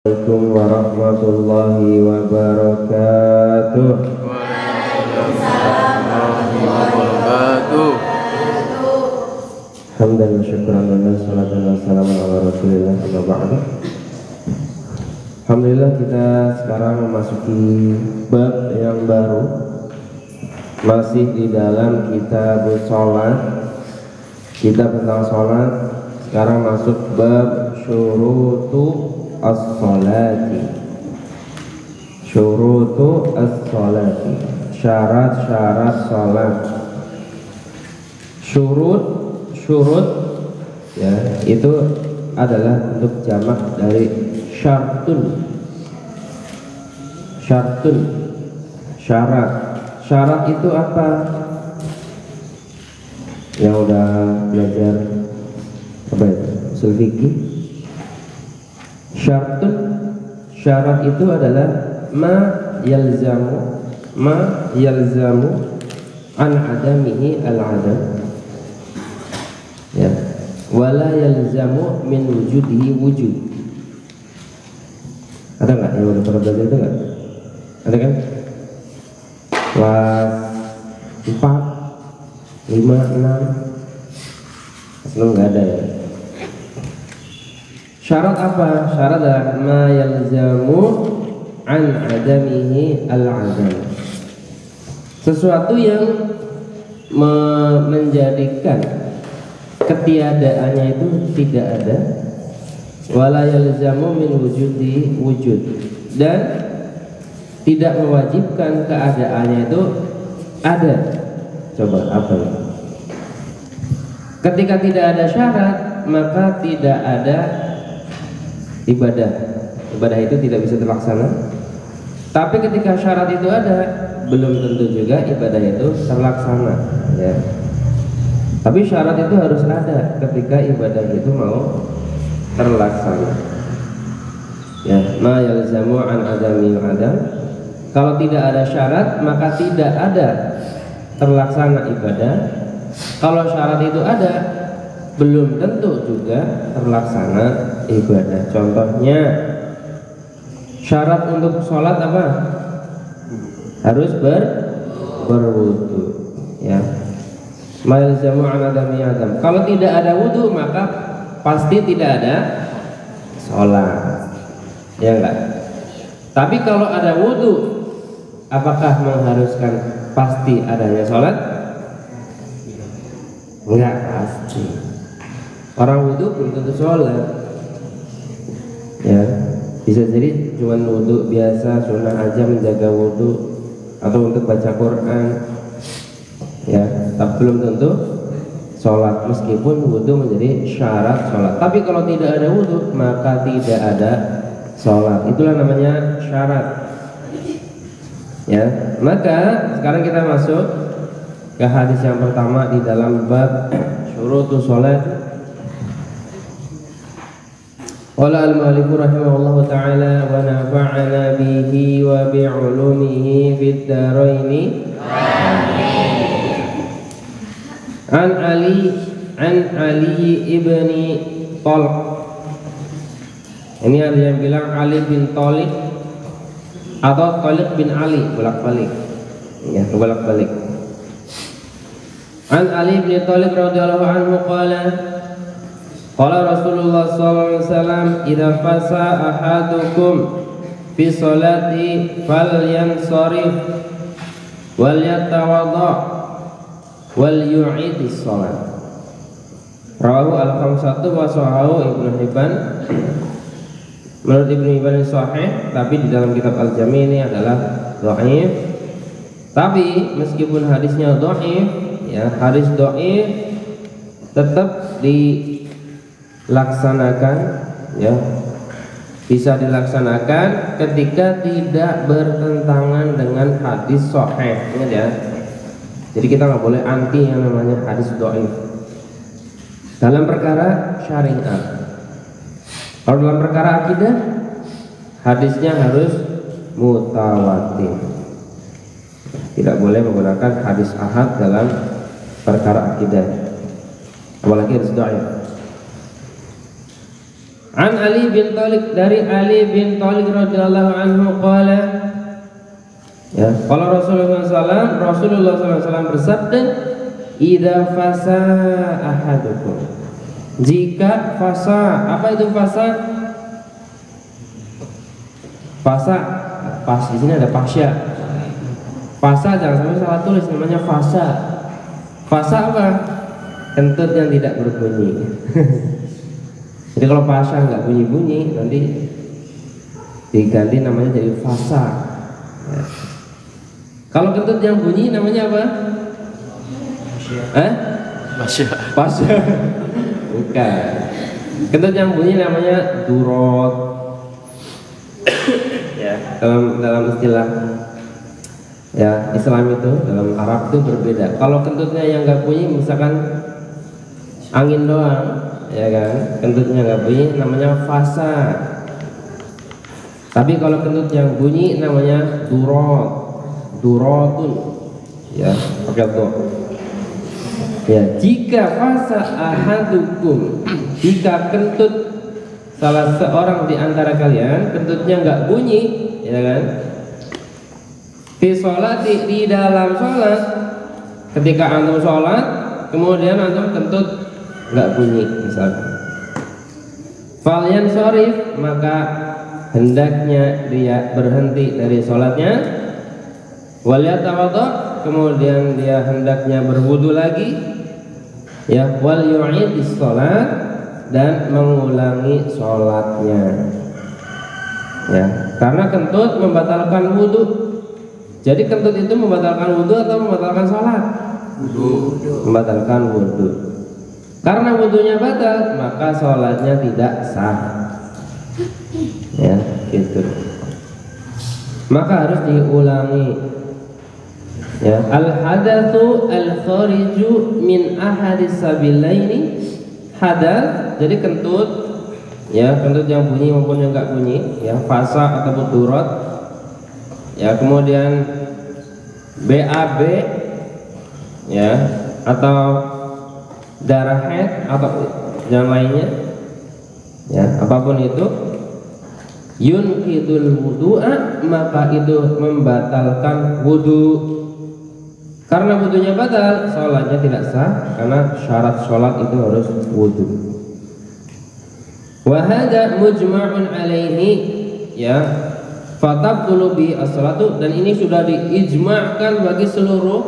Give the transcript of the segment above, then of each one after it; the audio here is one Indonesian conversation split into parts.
Assalamualaikum warahmatullahi wabarakatuh. Waalaikumsalam warahmatullahi wabarakatuh. Hamdan wa syukran lillah, salatan wa salamun ala rasulillah, amma ba'du. Alhamdulillah, kita sekarang memasuki bab yang baru, masih di dalam kitab sholat, kitab tentang sholat. Sekarang masuk bab syurutu as-salati. Syurutu as-salati, syarat-syarat salat. Syurut ya, itu adalah bentuk jamak dari syartun. Syartun, syarat. Syarat itu apa? Yang udah belajar apa itu? Ushul fikih. Syartun, syarat itu adalah ma yalzamu an adamihi al-adam, ya, wala yalzamu min wujudihi wujud. Ada nggak yang udah pernah belajar itu nggak? Ada kan? Kelas 4, 5, 6 sebelum nggak ada ya. Syarat apa? Syarat adalah ma yalzamu an adamihi al-adam, sesuatu yang menjadikan ketiadaannya itu tidak ada, wala yalzamu min wujudi wujud, dan tidak mewajibkan keadaannya itu ada. Coba apa ya? Ketika tidak ada syarat, maka tidak ada ibadah. Ibadah itu tidak bisa terlaksana. Tapi ketika syarat itu ada, belum tentu juga ibadah itu terlaksana, ya. Tapi syarat itu harus ada ketika ibadah itu mau terlaksana, ya. Ma yalzamu an adamil adam. Kalau tidak ada syarat, maka tidak ada terlaksana ibadah. Kalau syarat itu ada, belum tentu juga terlaksana ibadah. Contohnya, syarat untuk sholat apa? Harus berwudu, ya. Ma yalzamu an adami adam. Kalau tidak ada wudu, maka pasti tidak ada sholat, ya enggak? Tapi kalau ada wudu, apakah mengharuskan pasti adanya sholat? Enggak pasti. Orang wudu belum tentu sholat, ya. Bisa jadi cuma wudu biasa, sunnah aja menjaga wudu atau untuk baca Quran, ya. Tapi belum tentu sholat, meskipun wudu menjadi syarat sholat. Tapi kalau tidak ada wudu, maka tidak ada sholat. Itulah namanya syarat, ya. Maka sekarang kita masuk ke hadis yang pertama di dalam bab syurutus sholat. Qala al-mu'allif rahimahullahu ta'ala wa nafa'ana bihi wa bi'ulumihi fid dharain. An Ali ibni Talq. Ini ada yang bilang Ali bin Talq atau Talq bin Ali, bolak-balik, ya, bolak-balik. An Ali bin Talq radhiyallahu anhu qala Rasulullah sallallahu alaihi wasallam, idza fasa ahadukum fi sholati falyansarif wal yatawadda wal yu'idis shalat. Rawahu al-khamsatu wa sahahu Ibnu Hibban. Menurut Ibnu Hibban sahih, tapi di dalam kitab Al-Jami' ini adalah dhaif. Tapi meskipun hadisnya dhaif, ya, hadis dhaif tetap dilaksanakan, ya, bisa dilaksanakan ketika tidak bertentangan dengan hadis sahih, ya. Jadi kita nggak boleh anti yang namanya hadis dhaif dalam perkara syariat. Kalau dalam perkara akidah, hadisnya harus mutawatir. Tidak boleh menggunakan hadis ahad dalam perkara akidah, apalagi hadis dhaif. An Ali bin Thalib, dari Ali bin Thalib radhiyallahu anhu qala, ya, qala Rasulullah SAW bersabda, idza fasa ahadukum, jika fasa, apa itu fasa? Fasa, pas di sini ada pasya. Fasa jangan sampai salah tulis, namanya fasa. Fasa apa? Kentut yang tidak berbunyi. Jadi kalau fasa nggak bunyi-bunyi, nanti diganti namanya jadi fasa. Ya. Kalau kentut yang bunyi namanya apa? Pasya. Bukan. Kentut yang bunyi namanya durot. Ya, dalam istilah ya Islam itu, dalam Arab itu berbeda. Kalau kentutnya yang nggak bunyi, misalkan angin doang, ya kan, kentutnya nggak bunyi, namanya fasa. Tapi kalau kentut yang bunyi namanya durotun, ya, pakai do. Ya, jika fasa ahadukum, jika kentut salah seorang di antara kalian kentutnya nggak bunyi, ya kan, fi sholati, di dalam sholat, ketika antum sholat kemudian antum kentut nggak bunyi misalkan, falyan sorif, maka hendaknya dia berhenti dari sholatnya, waliyatawadha, kemudian dia hendaknya berwudu lagi, ya, wal yu'idis sholat, dan mengulangi sholatnya, ya, karena kentut membatalkan wudu. Jadi kentut itu membatalkan wudu atau membatalkan sholat? Membatalkan wudu. Karena wudunya batal, maka sholatnya tidak sah, ya, gitu. Maka harus diulangi, ya. Al hadatsu al khariju min ahadis sabilaini, hadas, jadi kentut, ya, kentut yang bunyi maupun yang enggak bunyi, ya, fasa ataupun durot, ya, kemudian BAB, ya, atau darah haid atau yang lainnya, ya, apapun itu, yunqidul wudu'a, maka itu membatalkan wudu. Karena wudunya batal, sholatnya tidak sah, karena syarat sholat itu harus wudu. Wa hadza mujma'un alaihi, ya, fatabtulu bi as-salatu, dan ini sudah diijma'kan bagi seluruh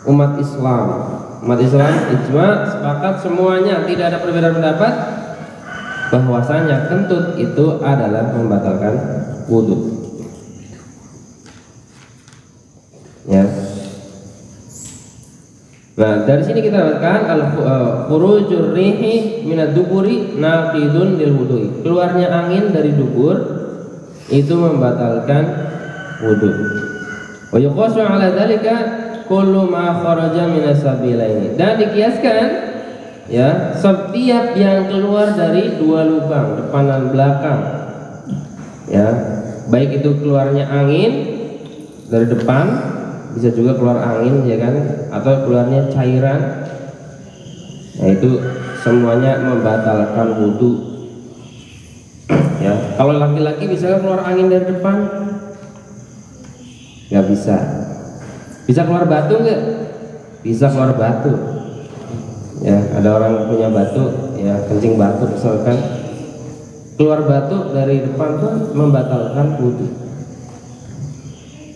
umat Islam. Umat Islam ijma', sepakat semuanya, tidak ada perbedaan pendapat bahwasanya kentut itu adalah membatalkan wudu, ya. Nah, dari sini kita dapatkan khurujur rihi minad duburi naqidun lil wudu'i, keluarnya angin dari dubur itu membatalkan wudu. Wa yuqasu ala dzalika kullu ma kharaja minas sabilaini, dan dikiaskan, ya, setiap yang keluar dari dua lubang, depan dan belakang, ya, baik itu keluarnya angin dari depan, bisa juga keluar angin, ya kan, atau keluarnya cairan, nah itu semuanya membatalkan wudu, ya. Kalau laki-laki bisa keluar angin dari depan? Nggak bisa. Bisa keluar batu nggak? Bisa keluar batu, ya. Ada orang punya batu, ya, kencing batu misalkan, keluar batu dari depan tuh membatalkan wudu.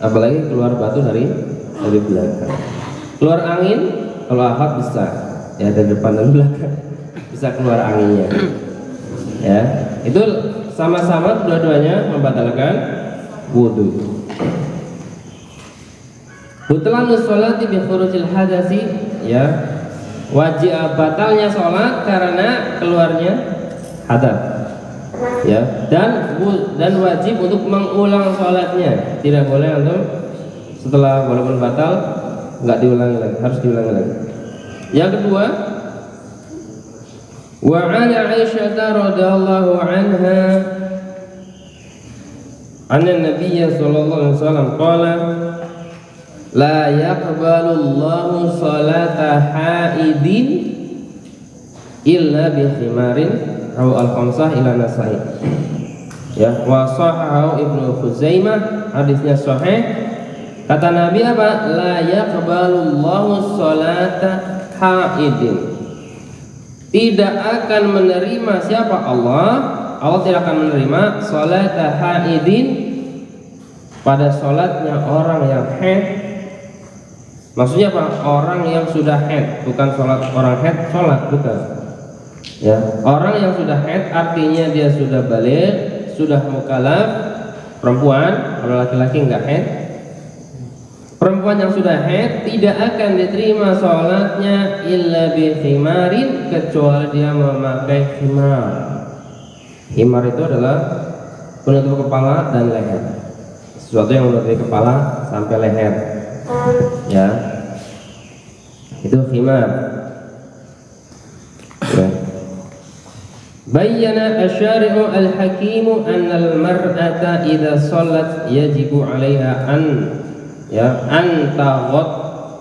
Apalagi keluar batu dari belakang. Keluar angin kalau ahad bisa, ya, dari depan dan belakang bisa keluar anginnya, ya. Itu sama-sama dua-duanya membatalkan wudu. Butlanus sholati bi khurujil hadasi, ya, wajib batalnya sholat karena keluarnya hadas, ya, dan wajib untuk mengulang sholatnya. Tidak boleh antum setelah walaupun batal nggak diulangi lagi, harus diulangi lagi. Yang kedua, wa 'an Aisyah radhiyallahu anha anna Nabiy sallallahu alaihi wasallam qala la yaqbalu Allahu salata haidin illa bi khimarin rawu al-khamsah ila Nasa'i. Ya, wa sahahu Ibnu Khuzaimah, hadisnya sahih. Kata Nabi apa? La yaqbalullahu sholata haidin. Tidak akan menerima siapa Allah tidak akan menerima sholata haidin, pada sholatnya orang yang haid. Maksudnya apa? Orang yang sudah haid, bukan sholat orang haid sholat, bukan. Ya, orang yang sudah haid artinya dia sudah balik, sudah mukallaf, perempuan. Kalau laki-laki enggak haid, perempuan yang sudah haid tidak akan diterima sholatnya illa bi khimarin, kecuali dia memakai khimar. Khimar itu adalah penutup kepala dan leher, sesuatu yang menutupi kepala sampai leher. Ya, itu khimar. Ya. Bayyana asy-syari'u al-hakimu anna al-mar'ata idza shalat yajibu 'alaiha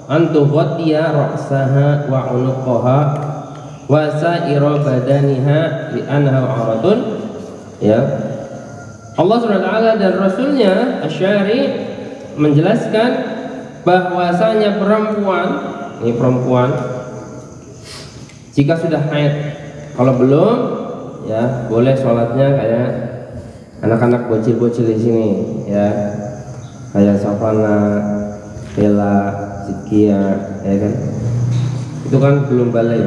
an tughtiya ra'saha wa 'unuqaha wa sa'ira badaniha li annaha 'auratun. Ya, Allah SWT dan Rasulnya asy-syari' menjelaskan bahwasanya perempuan jika sudah haid, kalau belum ya boleh sholatnya kayak anak-anak bocil-bocil di sini, ya, kayak Safana, Bella, Zikia, ya kan, itu kan belum balik,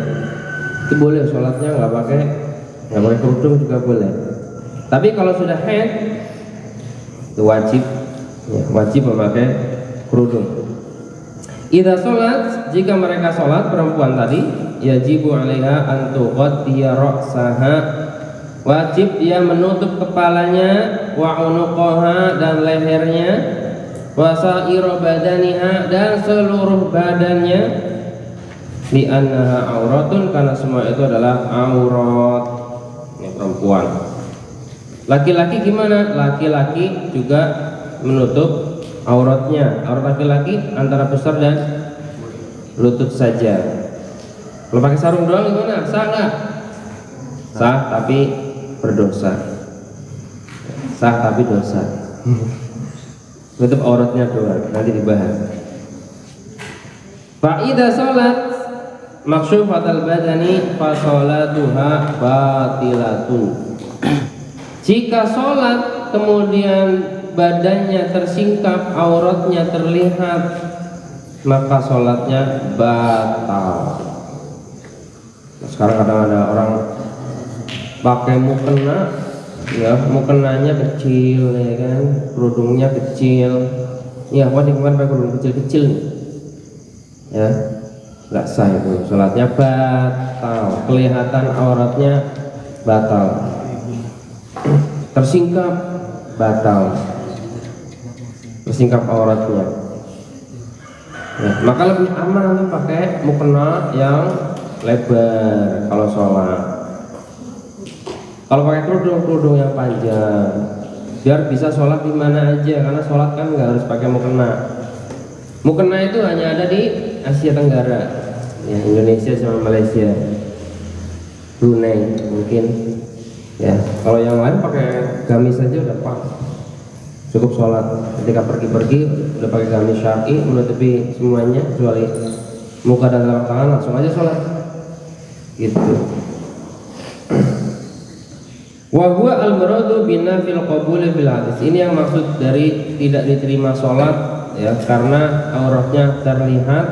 itu boleh sholatnya nggak pakai kerudung juga boleh. Tapi kalau sudah haid itu wajib memakai kerudung. Idza sholat, jika mereka sholat, perempuan tadi, yajibu 'alaiha an tughtiya ra'saha, wajib dia menutup kepalanya, wa 'unuqaha dan lehernya, wa sa'ira badaniha dan seluruh badannya, li annaha auratun, karena semua itu adalah aurat. Ini perempuan. Laki-laki gimana? Laki-laki juga menutup auratnya. Aurat laki-laki antara besar dan lutut saja. Kalau pakai sarung doang gimana? Sah nggak? Sah tapi berdosa. Sah tapi dosa. Tutup auratnya doang, nanti dibahas. Fa idza shalat makshufatal badani fa sholatuha batilatun. Jika sholat kemudian badannya tersingkap, auratnya terlihat, maka sholatnya batal. Nah, sekarang kadang ada orang pakai mukena, ya, mukenanya kecil, ya kan, kerudungnya kecil. Ya, di kemarin pakai kerudung kecil-kecil, ya, nggak sah itu, sholatnya batal. Kelihatan auratnya batal, tersingkap batal, tersingkap auratnya. Ya, maka lebih aman untuk pakai mukena yang lebar kalau sholat. Kalau pakai kerudung yang panjang, biar bisa sholat di mana aja, karena sholat kan nggak harus pakai mukena. Mukena itu hanya ada di Asia Tenggara, ya, Indonesia sama Malaysia, Brunei mungkin. Ya, kalau yang lain pakai gamis saja udah pas, cukup sholat. Ketika pergi-pergi udah pakai gamis syar'i menutupi semuanya kecuali muka dan telapak tangan, langsung aja sholat gitu. Wa huwa al-muradu binafil qabul fil hadis. Ini yang maksud dari tidak diterima sholat, ya, karena auratnya terlihat.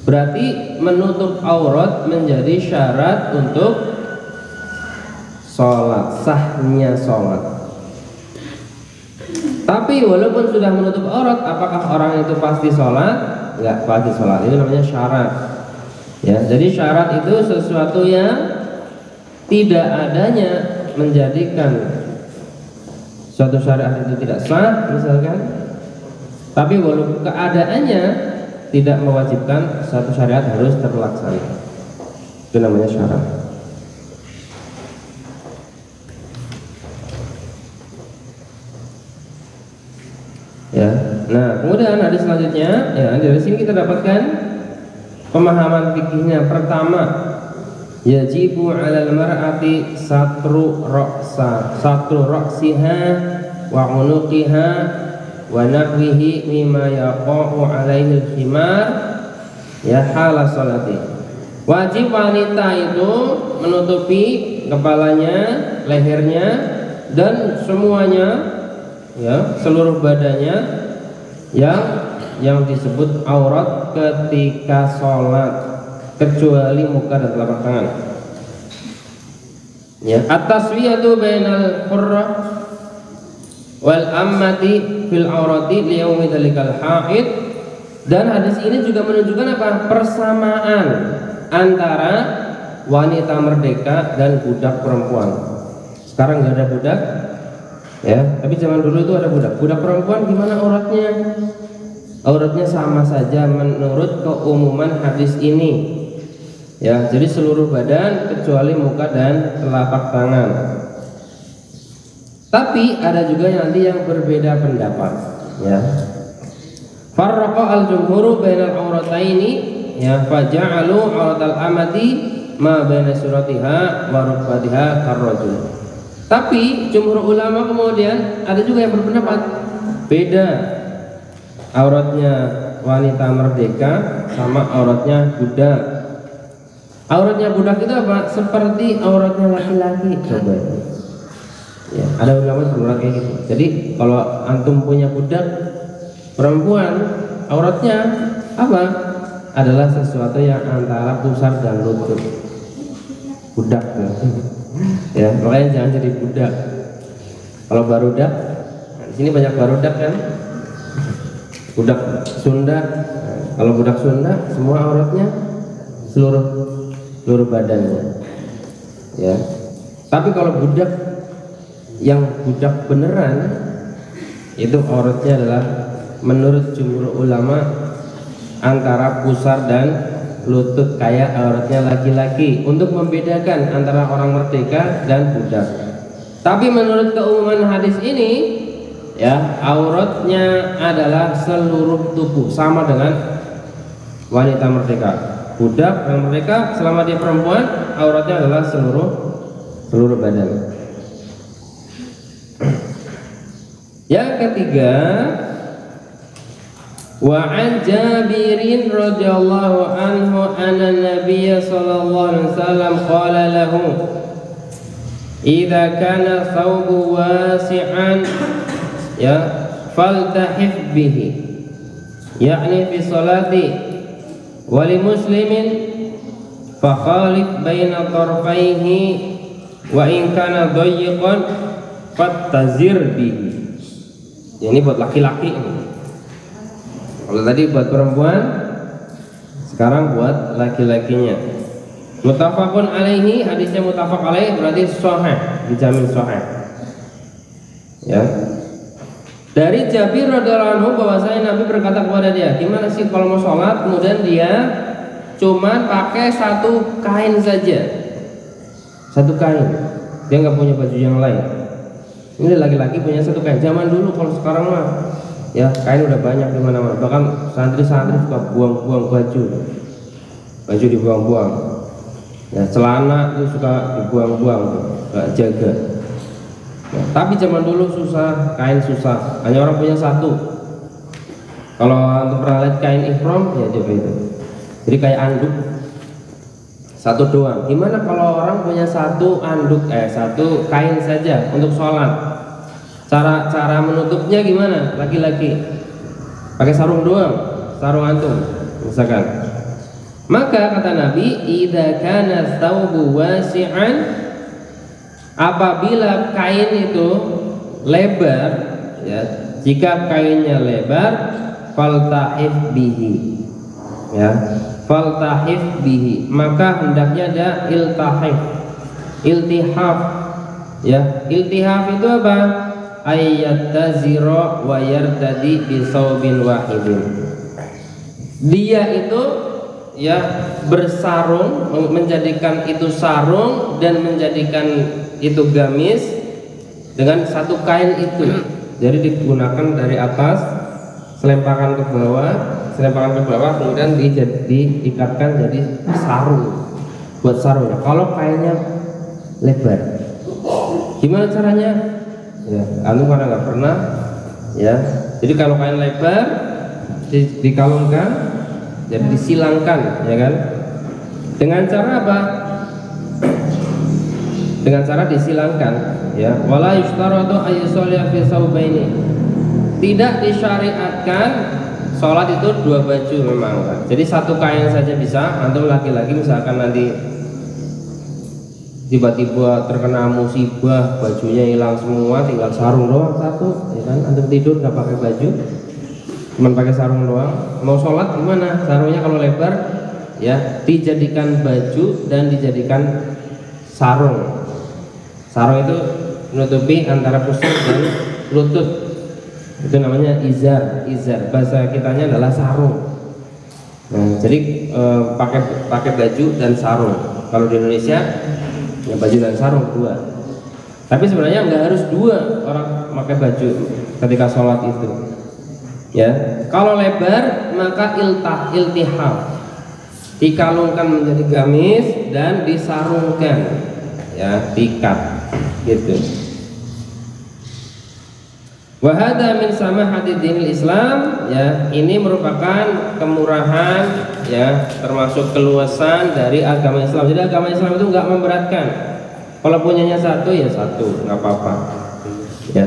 Berarti menutup aurat menjadi syarat untuk sholat, sahnya sholat. Tapi walaupun sudah menutup aurat, apakah orang itu pasti sholat? Enggak pasti sholat. Itu namanya syarat. Ya, jadi syarat itu sesuatu yang tidak adanya menjadikan suatu syariat itu tidak sah, misalkan. Tapi walaupun keadaannya tidak mewajibkan suatu syariat harus terlaksana. Itu namanya syarat. Ya. Nah, kemudian hadis selanjutnya, ya, dari sini kita dapatkan pemahaman fikihnya. Pertama, yajibu 'alal mar'ati satru ra'siha wa 'unuqiha wa nahwihi mimma yaqa'u 'alaihi al-khimar ya hala salati. Wajib wanita itu menutupi kepalanya, lehernya dan semuanya ya, seluruh badannya yang disebut aurat ketika sholat kecuali muka dan telapak tangan. Ya, at-taswiyatu bainal hurrah wal ammati fil aurati li yaumi dzalikal haid. Dan hadis ini juga menunjukkan apa? Persamaan antara wanita merdeka dan budak perempuan. Sekarang nggak ada budak, ya. Tapi zaman dulu itu ada budak. Budak perempuan gimana auratnya? Auratnya sama saja menurut keumuman hadis ini. Ya, jadi seluruh badan kecuali muka dan telapak tangan. Tapi ada juga nanti yang berbeda pendapat. Ya. Farraqa al-jumhuru bainal aurataini ya faja'alu auratal amati ma baina suratiha wa rukbatiha karrajul. Tapi jumhur ulama kemudian ada juga yang berpendapat beda auratnya wanita merdeka sama auratnya budak. Auratnya budak itu apa? Seperti auratnya laki-laki. Coba. Ya, ada ulama berpendapat kayak gitu. Jadi kalau antum punya budak perempuan, auratnya apa? Adalah sesuatu yang antara pusar dan lutut. Budak. Ya, makanya jangan jadi budak. Kalau barudak, nah, di sini banyak barudak kan? Budak Sunda. Nah, kalau budak Sunda semua auratnya seluruh badannya. Ya. Tapi kalau budak yang budak beneran itu auratnya adalah menurut jumhur ulama antara pusar dan lutut kayak auratnya laki-laki untuk membedakan antara orang merdeka dan budak. Tapi menurut keumuman hadis ini ya auratnya adalah seluruh tubuh sama dengan wanita merdeka. Budak yang merdeka selama dia perempuan auratnya adalah seluruh badan. Yang ketiga, wa an Jabirin radhiyallahu anhu anna Nabiy sallallahu alaihi wasallam qala lahu idza kana thawbu wasi'an ya faltahif bihi yakni fi salati wa li muslimin fa khalif baina tarfaihi wa in kana dayyiqan fattazir bihi. Ini buat laki-laki. Kalau tadi buat perempuan, sekarang buat laki-lakinya. Muttafaqun alaihi, hadisnya muttafaq alaih berarti sahih, dijamin sahih. Ya. Dari Jabir radhiyallahu anhu bahwasanya Nabi berkata kepada dia, gimana sih kalau mau sholat kemudian dia cuma pakai satu kain saja, satu kain, dia nggak punya baju yang lain. Ini laki-laki punya satu kain. Zaman dulu, kalau sekarang mah ya kain udah banyak di mana-mana. Bahkan santri-santri suka buang-buang baju dibuang-buang. Ya, celana itu suka dibuang-buang, nggak jaga. Ya, tapi zaman dulu susah, kain susah. Hanya orang punya satu. Kalau untuk pernah lihat kain ihram ya coba itu. Jadi kayak anduk satu doang. Gimana kalau orang punya satu anduk, satu kain saja untuk sholat? Cara menutupnya gimana? Laki-laki pakai sarung doang, sarung antum misalkan. Maka kata Nabi, idza kana thawbu wasi'an, apabila kain itu lebar, ya, jika kainnya lebar, faltahif bihi, ya, faltahif bihi, maka hendaknya ada iltihaf, ya. Iltihaf itu apa? Ayattazira wa yartadi bi saubin wahidin. Dia itu ya bersarung, menjadikan itu sarung dan menjadikan itu gamis dengan satu kain itu. Jadi digunakan dari atas, selempakan ke bawah, kemudian diikatkan jadi sarung. buat sarungnya. Kalau kainnya lebar, gimana caranya? Ya, antum karena nggak pernah, ya. Jadi kalau kain lebar dikalungkan, jadi disilangkan, ya kan? Dengan cara apa? Dengan cara disilangkan, ya. Wala yushtaratu ayyusalli fi thawbaini. Tidak disyariatkan sholat itu dua baju memang kan. Jadi satu kain saja bisa. Antum laki-laki misalkan nanti tiba-tiba terkena musibah, bajunya hilang semua, tinggal sarung doang satu, ya kan? Antum tidur nggak pakai baju, cuma pakai sarung doang. Mau sholat gimana? Sarungnya kalau lebar, ya dijadikan baju dan dijadikan sarung. Sarung itu menutupi antara pusar dan lutut. Itu namanya izar. Izar bahasa kitanya adalah sarung. Nah, jadi pakai baju dan sarung. Kalau di Indonesia ya baju dan sarung dua. Tapi sebenarnya nggak harus dua orang pakai baju ketika sholat itu. Ya, kalau lebar maka iltiham, dikalungkan menjadi gamis dan disarungkan, ya diikat, gitu. Wahada min samahati dinil Islam, ya ini merupakan kemurahan, ya termasuk keluasan dari agama Islam. Jadi agama Islam itu nggak memberatkan. Kalau punyanya satu ya satu, nggak apa-apa. Ya.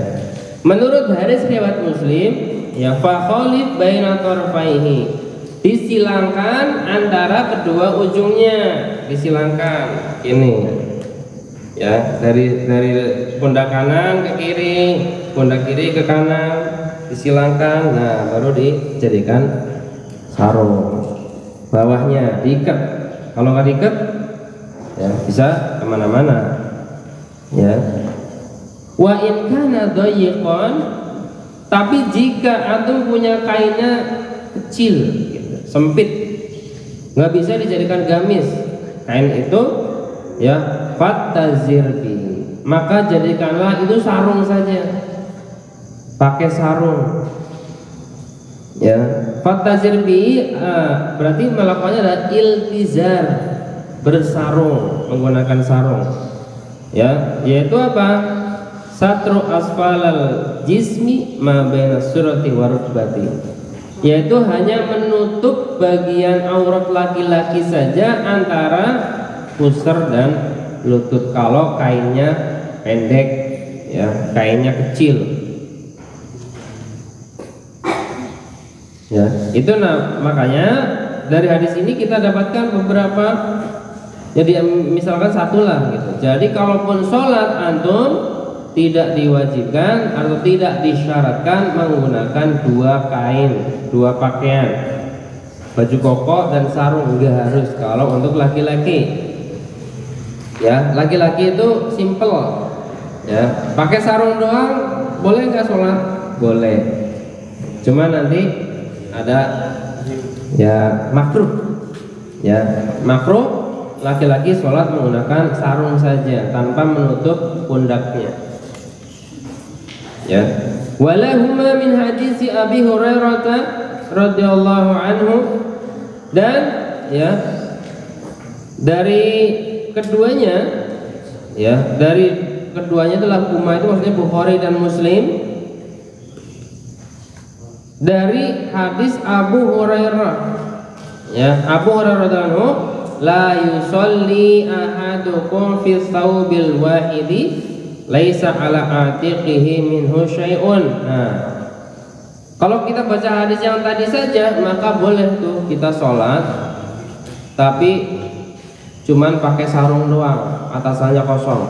Menurut hadis riwayat Muslim, ya fa khalif baina tarfaihi, disilangkan antara kedua ujungnya, disilangkan ini. Ya, dari pundak kanan ke kiri, pundak kiri ke kanan, disilangkan, nah baru dijadikan sarung. Bawahnya diikat, kalau nggak diikat ya bisa kemana-mana, ya. Wa in kana dayiqan, tapi jika antum punya kainnya kecil, gitu, sempit, nggak bisa dijadikan gamis, kain itu, ya fattazirbi, maka jadikanlah itu sarung saja, pakai sarung, ya. Fattazirbi berarti melakukannya adalah iltizar, bersarung, menggunakan sarung, ya, yaitu apa? Satru asfalal jismi ma baina surati wa rukbati, yaitu hanya menutup bagian aurat laki-laki saja antara pusar dan lutut kalau kainnya pendek, ya kainnya kecil, ya itu. Nah makanya dari hadis ini kita dapatkan beberapa, jadi misalkan satu lah gitu. Jadi kalaupun sholat antum tidak diwajibkan atau tidak disyaratkan menggunakan dua kain, dua pakaian, baju koko dan sarung, enggak harus kalau untuk laki-laki. Ya, laki-laki itu simple, ya pakai sarung doang boleh nggak sholat? Boleh, cuma nanti ada ya makruh, ya makruh laki-laki sholat menggunakan sarung saja tanpa menutup pundaknya, ya. Walahuma min hadisi Abi Hurairah radhiyallahu anhu, dan ya dari keduanya, ya dari keduanya adalah huma itu maksudnya Bukhari dan Muslim, dari hadis Abu Hurairah, ya Abu Hurairah anhu, la yusolli ahadukum fi thawbil wahidi laisa ala atiqihi minhu syai'un. Nah, kalau kita baca hadis yang tadi saja maka boleh tuh kita sholat tapi cuman pakai sarung doang, atasannya kosong,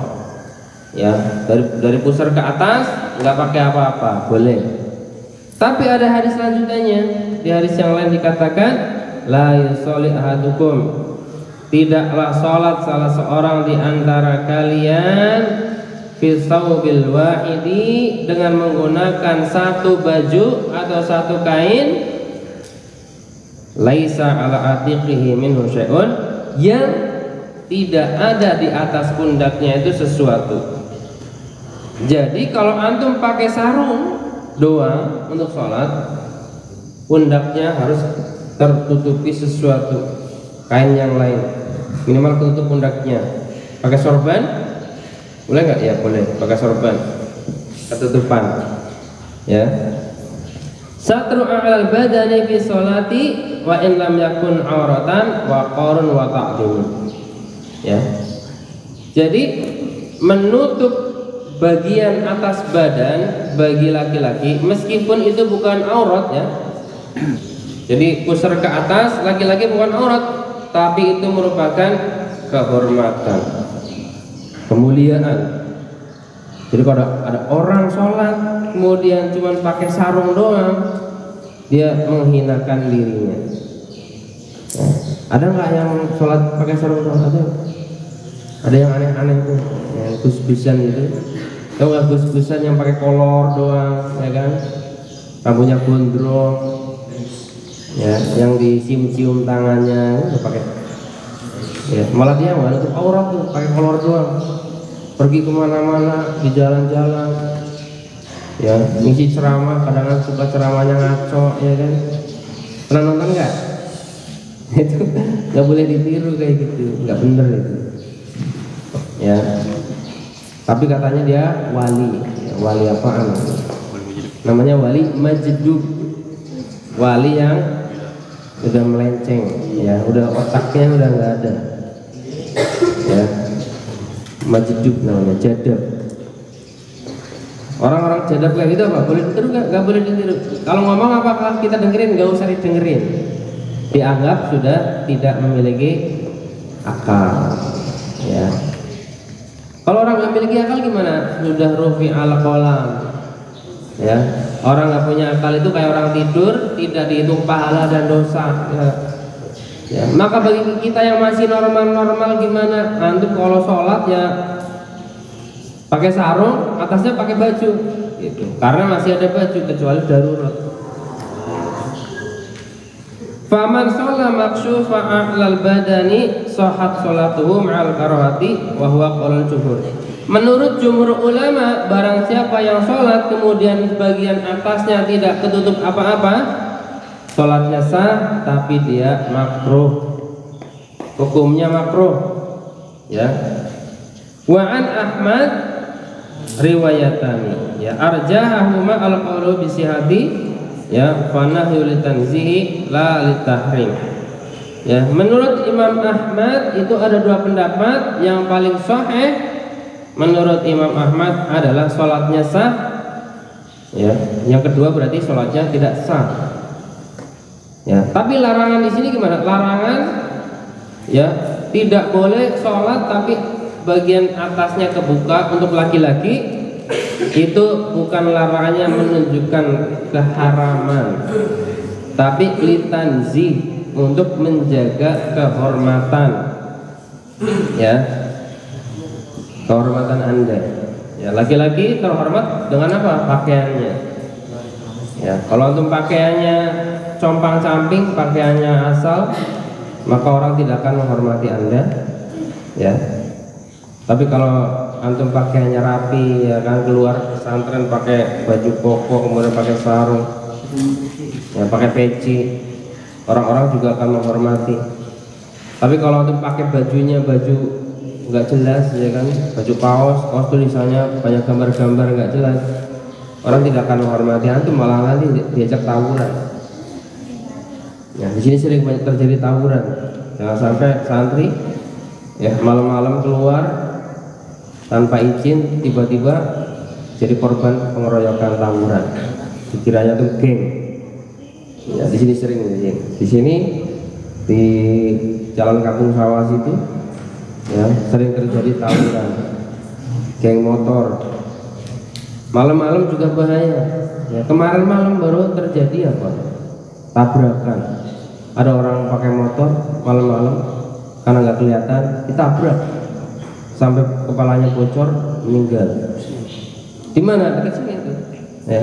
ya dari pusar ke atas nggak pakai apa-apa, boleh. Tapi ada hadis lanjutannya, di hadis yang lain dikatakan la yusolli ahadukum, tidaklah sholat salah seorang di antara kalian fi thawbil wahidi, dengan menggunakan satu baju atau satu kain, laisa ala atiqihi minhu syai'un, yang tidak ada di atas pundaknya itu sesuatu. Jadi kalau antum pakai sarung doang untuk sholat, pundaknya harus tertutupi sesuatu, kain yang lain. minimal tutup pundaknya. Pakai sorban boleh nggak? Ya boleh, pakai sorban ketutupan ya. Satru a'lal badani fi sholati wa in lam yakun auratan wa qarun wa ta'dhim ya. Jadi menutup bagian atas badan bagi laki-laki meskipun itu bukan aurat ya. Jadi pusar ke atas laki-laki bukan aurat, tapi itu merupakan kehormatan, kemuliaan. Jadi kalau ada orang sholat kemudian cuma pakai sarung doang, dia menghinakan dirinya. Nah, ada nggak yang sholat pakai sarung doang? Ada yang aneh-aneh tuh, yang gus-gusan gitu. Tahu nggak gus-gusan yang pakai kolor doang, ya kan? Rambutnya gondrong, ya, yang disium-cium tangannya, udah pakai. Ya, malah dia nggak nutup aurat tuh, pakai kolor doang. Pergi kemana-mana di jalan-jalan, ya, ngisi ceramah, kadang-kadang suka ceramahnya ngaco, ya kan? Pernah nonton nggak? Itu nggak boleh ditiru kayak gitu, nggak bener itu. Ya, tapi katanya dia wali, ya, wali apaan? Namanya wali majdub, wali yang udah melenceng, ya, udah otaknya udah nggak ada, ya. Majdub namanya, jadab. Orang-orang jadab kayak gitu apa? Boleh ditiru nggak? Nggak boleh ditiru. Kalau ngomong apakah kita dengerin? Nggak usah didengerin. Dianggap sudah tidak memiliki akal. Ya. Kalau orang nggak memiliki akal gimana? Sudah rufi al qalam. Ya. Orang nggak punya akal itu kayak orang tidur, tidak dihitung pahala dan dosa. Ya. Ya, maka bagi kita yang masih normal-normal gimana? Antum kalau sholat ya pakai sarung, atasnya pakai baju, gitu. Karena masih ada baju kecuali darurat. Faman sholat maksyufa a'lal badani sahhat sholatuhu ma'al karahati wa huwa qaulul jumhur. Menurut jumhur ulama, barang siapa yang sholat kemudian bagian atasnya tidak ketutup apa-apa, sholatnya sah, tapi dia makruh, hukumnya makruh, ya. Wa an Ahmad riwayatani, ya, arjahahuma al-qawlu bisihati, ya, fanahyu litanzihi la litahrim. Ya, menurut Imam Ahmad itu ada dua pendapat. Yang paling sahih menurut Imam Ahmad adalah sholatnya sah, ya. Yang kedua berarti sholatnya tidak sah. Ya, tapi larangan di sini gimana? Larangan, ya, tidak boleh sholat tapi bagian atasnya kebuka untuk laki-laki. Itu bukan larangannya menunjukkan keharaman, tapi litanzi, untuk menjaga kehormatan, ya, kehormatan Anda. Ya, laki-laki terhormat dengan apa? Pakaiannya. Ya, kalau antum pakaiannya compang camping, pakaiannya asal, maka orang tidak akan menghormati Anda, ya. Tapi kalau antum pakaiannya rapi, ya kan, keluar pesantren pakai baju koko, kemudian pakai sarung, ya, pakai peci, orang-orang juga akan menghormati. Tapi kalau antum pakai bajunya baju nggak jelas, ya kan, baju kaos tulisannya banyak gambar-gambar nggak jelas, orang tidak akan menghormati antum, malah nanti diajak tawuran. Ya, di sini sering banyak terjadi tawuran. Jangan sampai santri, ya, malam-malam keluar tanpa izin, tiba-tiba jadi korban pengeroyokan tawuran. Dikiranya tuh geng. Ya, di sini sering. Di sini di Jalan Kampung Sawah situ, ya, sering terjadi tawuran, geng motor. Malam-malam juga bahaya. Ya, kemarin malam baru terjadi apa? Tabrakan. Ada orang pakai motor malam-malam karena nggak kelihatan, ditabrak sampai kepalanya bocor, meninggal. Di mana? Dekat sini itu, ya,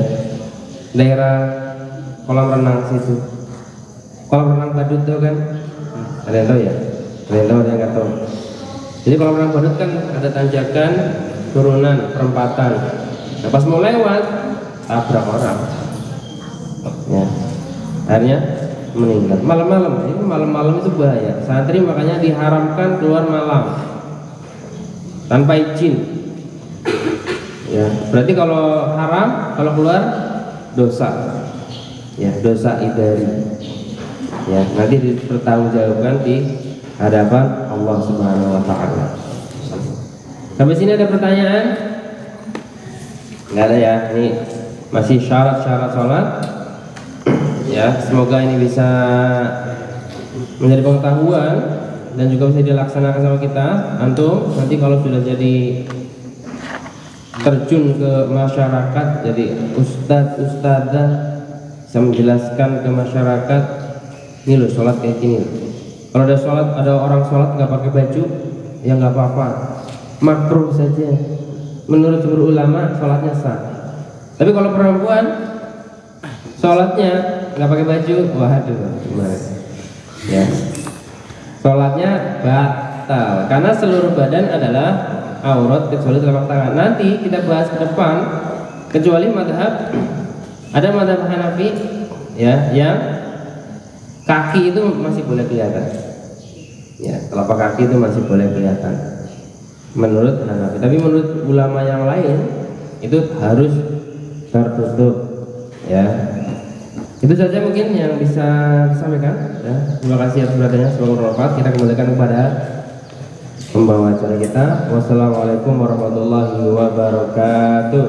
daerah kolam renang situ. Kolam renang Badut tuh kan, ada yang tahu ya? Ada yang tahu, ada yang nggak tahu. Jadi kolam renang Badut kan ada tanjakan, turunan, perempatan. Nah, pas mau lewat, tabrak orang. Ya, akhirnya meninggal. Malam-malam, itu malam-malam itu bahaya. Santri makanya diharamkan keluar malam tanpa izin. Ya, berarti kalau haram, kalau keluar dosa. Ya, dosa idari. Ya, nanti dipertanggungjawabkan di hadapan Allah Subhanahu wa taala. Sampai sini ada pertanyaan? Enggak ada ya. Ini masih syarat-syarat sholat. Ya, semoga ini bisa menjadi pengetahuan dan juga bisa dilaksanakan sama kita. Antum nanti kalau sudah jadi terjun ke masyarakat, jadi ustadz-ustadzah, bisa menjelaskan ke masyarakat, ini loh sholat kayak gini. Kalau ada sholat, ada orang sholat nggak pakai baju, ya nggak apa-apa, makruh saja. Menurut jumhur ulama sholatnya sah. Tapi kalau perempuan sholatnya nggak pakai baju, waduh, gimana? Ya, sholatnya batal karena seluruh badan adalah aurat kecuali telapak tangan. Nanti kita bahas ke depan, kecuali madhab, ada madhab Hanafi ya, yang kaki itu masih boleh kelihatan. Ya, telapak kaki itu masih boleh kelihatan menurut Hanafi. Tapi menurut ulama yang lain itu harus tertutup. Ya, itu saja mungkin yang bisa disampaikan. Ya, terima kasih atas perhatiannya. Semoga bermanfaat. Kita kembalikan kepada pembawa acara kita. Wassalamualaikum warahmatullahi wabarakatuh.